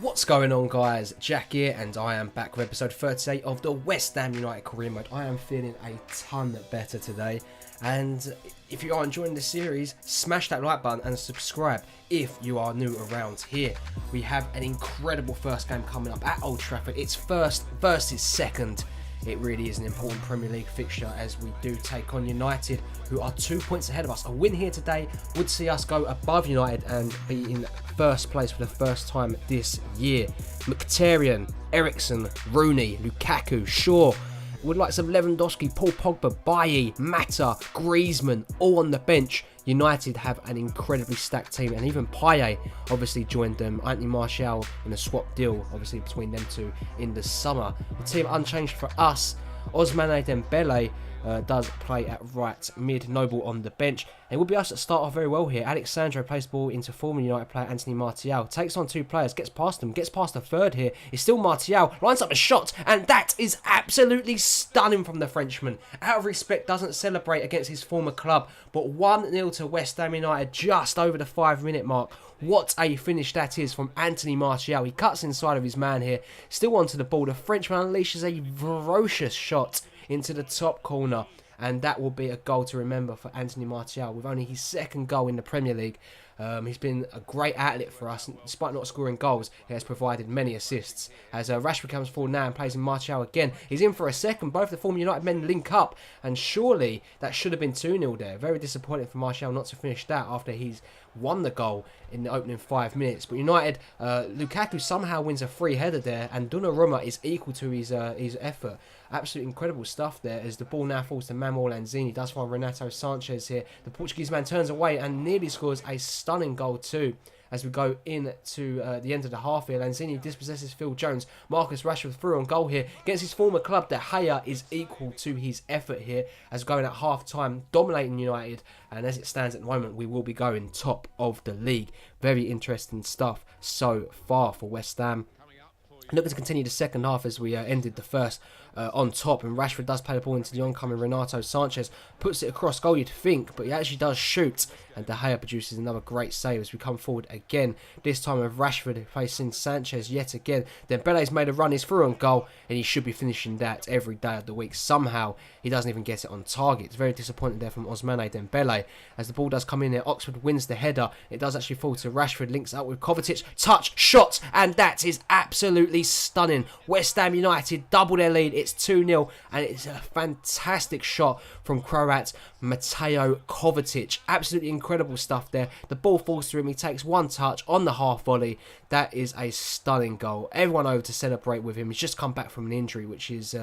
What's going on, guys? Jack here, and I am back with episode 38 of the West Ham United career mode. I am feeling a ton better today, and if you are enjoying this series, smash that like button and subscribe if you are new around here. We have an incredible first game coming up at Old Trafford. It's first versus second. It really is an important Premier League fixture as we do take on United, who are 2 points ahead of us. A win here today would see us go above United and be in first place for the first time this year. Mkhitaryan, Eriksen, Rooney, Lukaku, Shaw. Would like some Lewandowski, Paul Pogba, Bailly, Mata, Griezmann, all on the bench. United have an incredibly stacked team, and even Payet obviously joined them. Anthony Martial in a swap deal, obviously between them two in the summer. The team unchanged for us. Ousmane Dembele does play at right mid, Noble on the bench. It will be us that start off very well here. Alexandro plays the ball into former United player Anthony Martial. Takes on two players, gets past them, gets past the third here. It's still Martial, lines up a shot, and that is absolutely stunning from the Frenchman. Out of respect, doesn't celebrate against his former club, but 1-0 to West Ham United just over the 5-minute mark. What a finish that is from Anthony Martial. He cuts inside of his man here, still onto the ball. The Frenchman unleashes a ferocious shot into the top corner, and that will be a goal to remember for Anthony Martial with only his second goal in the Premier League. He's been a great outlet for us. Despite not scoring goals, he has provided many assists. As Rashford comes forward now and plays in Martial again, he's in for a second. Both the former United men link up, and surely that should have been 2-0 there. Very disappointing for Martial not to finish that after he's won the goal in the opening 5 minutes. But United, Lukaku somehow wins a free header there, and Donnarumma is equal to his effort. Absolutely incredible stuff there as the ball now falls to Manuel Lanzini. Does find Renato Sanchez here. The Portuguese man turns away and nearly scores a stunning goal too. As we go into the end of the half here, Lanzini dispossesses Phil Jones. Marcus Rashford through on goal here. Against his former club, De Gea is equal to his effort here as going at half-time, dominating United. And as it stands at the moment, we will be going top of the league. Very interesting stuff so far for West Ham. Looking to continue the second half as we ended the first on top, and Rashford does play the ball into the oncoming Renato Sanchez, puts it across goal you'd think, but he actually does shoot, and De Gea produces another great save as we come forward again, this time with Rashford facing Sanchez yet again. Then Dembele's made a run, he's through on goal, and he should be finishing that every day of the week. Somehow he doesn't even get it on target. It's very disappointing there from Ousmane Dembele as the ball does come in there. Oxford wins the header, it does actually fall to Rashford, links up with Kovacic, touch, shot, and that is absolutely stunning. West Ham United double their lead. It's 2-0, and it's a fantastic shot from Croat Mateo Kovacic. Absolutely incredible stuff there. The ball falls through him. He takes one touch on the half volley. That is a stunning goal. Everyone over to celebrate with him. He's just come back from an injury, which is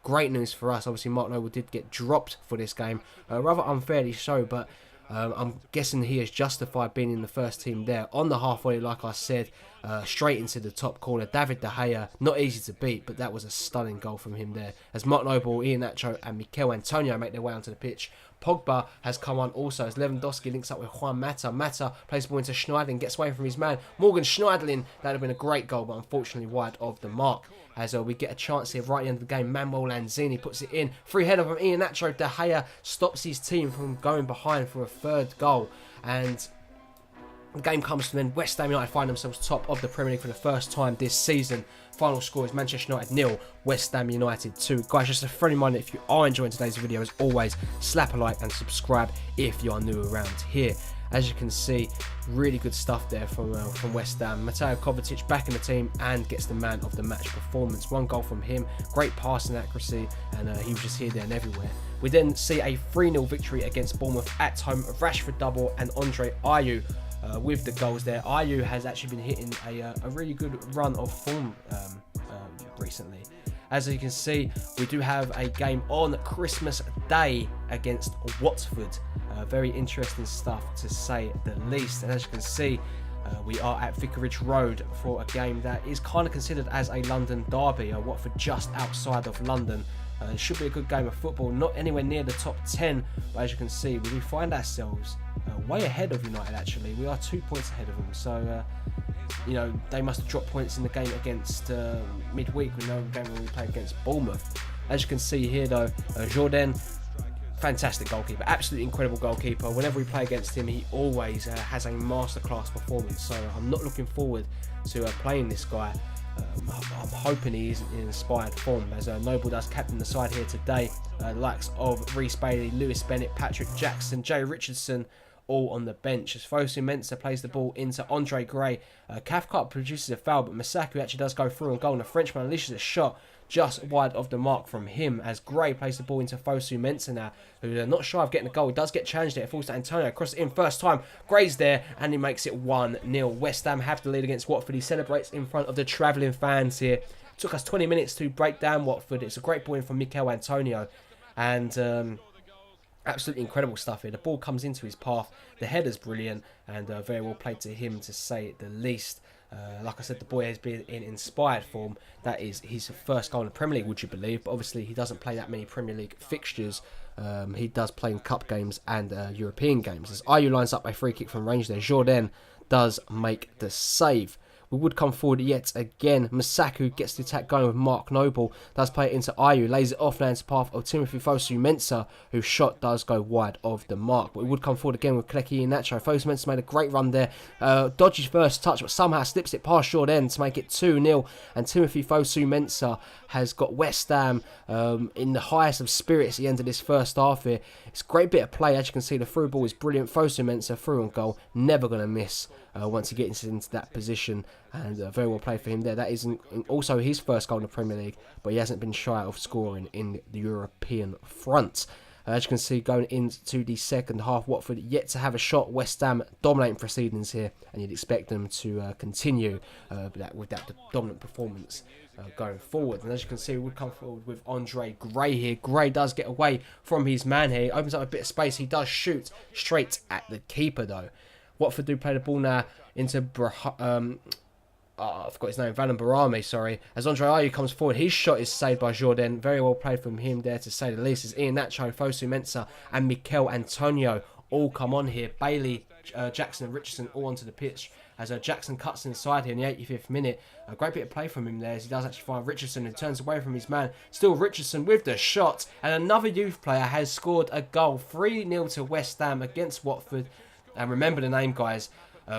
great news for us. Obviously, Mark Noble did get dropped for this game, rather unfairly so, but I'm guessing he is justified being in the first team there. On the half volley, like I said, straight into the top corner. David De Gea, not easy to beat, but that was a stunning goal from him there. As Mark Noble, Iheanacho and Mikel Antonio make their way onto the pitch. Pogba has come on also as Lewandowski links up with Juan Mata. Mata plays the ball into Schneiderlin, gets away from his man. Morgan Schneiderlin, that would have been a great goal, but unfortunately wide of the mark. As we get a chance here right at the end of the game. Manuel Lanzini puts it in. Free header from Iheanacho. De Gea stops his team from going behind for a third goal. And the game comes to an end. West Ham United find themselves top of the Premier League for the first time this season. Final score is Manchester United 0, West Ham United 2. Guys, just a friendly reminder, if you are enjoying today's video, as always, slap a like and subscribe if you are new around here. As you can see, really good stuff there from West Ham. Mateo Kovacic back in the team and gets the man of the match performance. One goal from him, great passing accuracy, and he was just here, there and everywhere. We then see a 3-0 victory against Bournemouth at home. Rashford double and Andre Ayew with the goals there. Ayew has actually been hitting a really good run of form recently. As you can see, we do have a game on Christmas Day against Watford. Very interesting stuff to say the least. And as you can see, we are at Vicarage Road for a game that is kind of considered as a London derby. Watford just outside of London. It should be a good game of football, not anywhere near the top 10, but as you can see, we do find ourselves way ahead of United actually. We are 2 points ahead of them, so you know, they must have dropped points in the game against midweek. We know the game when we play against Bournemouth. As you can see here though, Jordan fantastic goalkeeper, absolutely incredible goalkeeper. Whenever we play against him, he always has a masterclass performance. So I'm not looking forward to playing this guy. I'm hoping he is in inspired form, as Noble does captain the side here today. The likes of Reece Bailey, Lewis Bennett, Patrick Jackson, Jay Richardson, all on the bench. As Fosu Mensah plays the ball into Andre Gray. Cathcart produces a foul, but Masaku actually does go through on goal, and the Frenchman unleashes a shot just wide of the mark from him, as Gray plays the ball into Fosu Mensah now, who's not shy of getting the goal. He does get challenged there. It falls to Antonio. Across it in first time. Gray's there, and he makes it 1-0. West Ham have the lead against Watford. He celebrates in front of the travelling fans here. It took us 20 minutes to break down Watford. It's a great ball in from Mikel Antonio. And absolutely incredible stuff here. The ball comes into his path. The header's brilliant, and very well played to him, to say the least. Like I said, the boy has been in inspired form. That is his first goal in the Premier League, would you believe? But obviously he doesn't play that many Premier League fixtures. He does play in cup games and European games. As Ayew lines up a free kick from range there, Jourdain does make the save. We would come forward yet again. Masaku gets the attack going with Mark Noble. Does play it into Ayew. Lays it off now into the path of Timothy Fosu Mensah, whose shot does go wide of the mark. But we would come forward again with Kleki Iheanacho. Fosu Mensah made a great run there. Dodges first touch, but somehow slips it past Jourdain to make it 2-0. And Timothy Fosu Mensah has got West Ham in the highest of spirits at the end of this first half here. It's a great bit of play. As you can see, the through ball is brilliant. Fosu Mensah through on goal. Never going to miss once he gets into that position. And very well played for him there. That is also his first goal in the Premier League, but he hasn't been shy of scoring in the European front. As you can see, going into the second half, Watford yet to have a shot. West Ham dominating proceedings here, and you'd expect them to continue with that dominant performance going forward. And as you can see, we would come forward with Andre Gray here. Gray does get away from his man here. He opens up a bit of space. He does shoot straight at the keeper, though. Watford do play the ball now into I forgot his name, Valan Barami, sorry. As Andre Ayew comes forward, his shot is saved by Jourdain. Very well played from him there, to say the least. As Iheanacho, Fosu Mensah and Mikel Antonio all come on here. Bailey, Jackson and Richardson all onto the pitch. As Jackson cuts inside here in the 85th minute. A great bit of play from him there, as he does actually find Richardson, who turns away from his man. Still Richardson with the shot. And another youth player has scored a goal. 3-0 to West Ham against Watford. And remember the name, guys.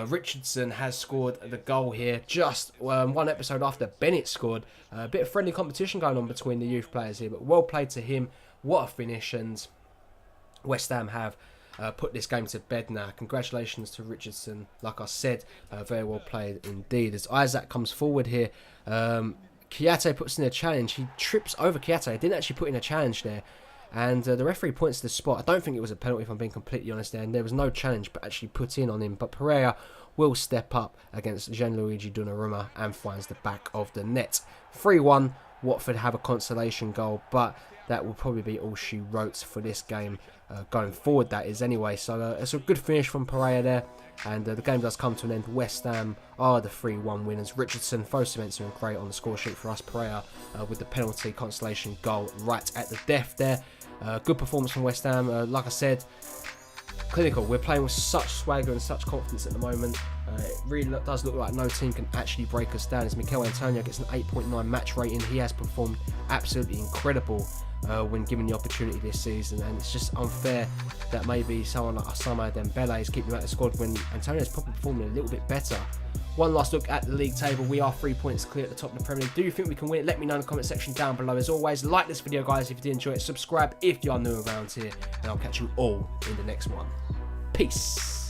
Richardson has scored the goal here just one episode after Bennett scored. A bit of friendly competition going on between the youth players here, but well played to him. What a finish, and West Ham have put this game to bed now. Congratulations to Richardson. Like I said, very well played indeed. As Isaac comes forward here, Kiate puts in a challenge. He trips over Kiate. He didn't actually put in a challenge there. And the referee points to the spot. I don't think it was a penalty, if I'm being completely honest there. And there was no challenge but actually put in on him. But Pereira will step up against Gianluigi Donnarumma and finds the back of the net. 3-1. Watford have a consolation goal. But that will probably be all she wrote for this game going forward, that is anyway. So it's a good finish from Pereira there. And the game does come to an end. West Ham are the 3-1 winners. Richardson, Fosu Mensah and Gray on the score sheet for us. Pereira with the penalty consolation goal right at the death there. Good performance from West Ham. Like I said, clinical. We're playing with such swagger and such confidence at the moment. It really does look like no team can actually break us down. As Mikel Antonio gets an 8.9 match rating, he has performed absolutely incredible when given the opportunity this season, and it's just unfair that maybe someone like Osama Dembele is keeping him out of the squad when Antonio's probably performing a little bit better. One last look at the league table. We are 3 points clear at the top of the Premier League. Do you think we can win it? Let me know in the comment section down below. As always, like this video, guys, if you did enjoy it. Subscribe if you are new around here, and I'll catch you all in the next one. Peace.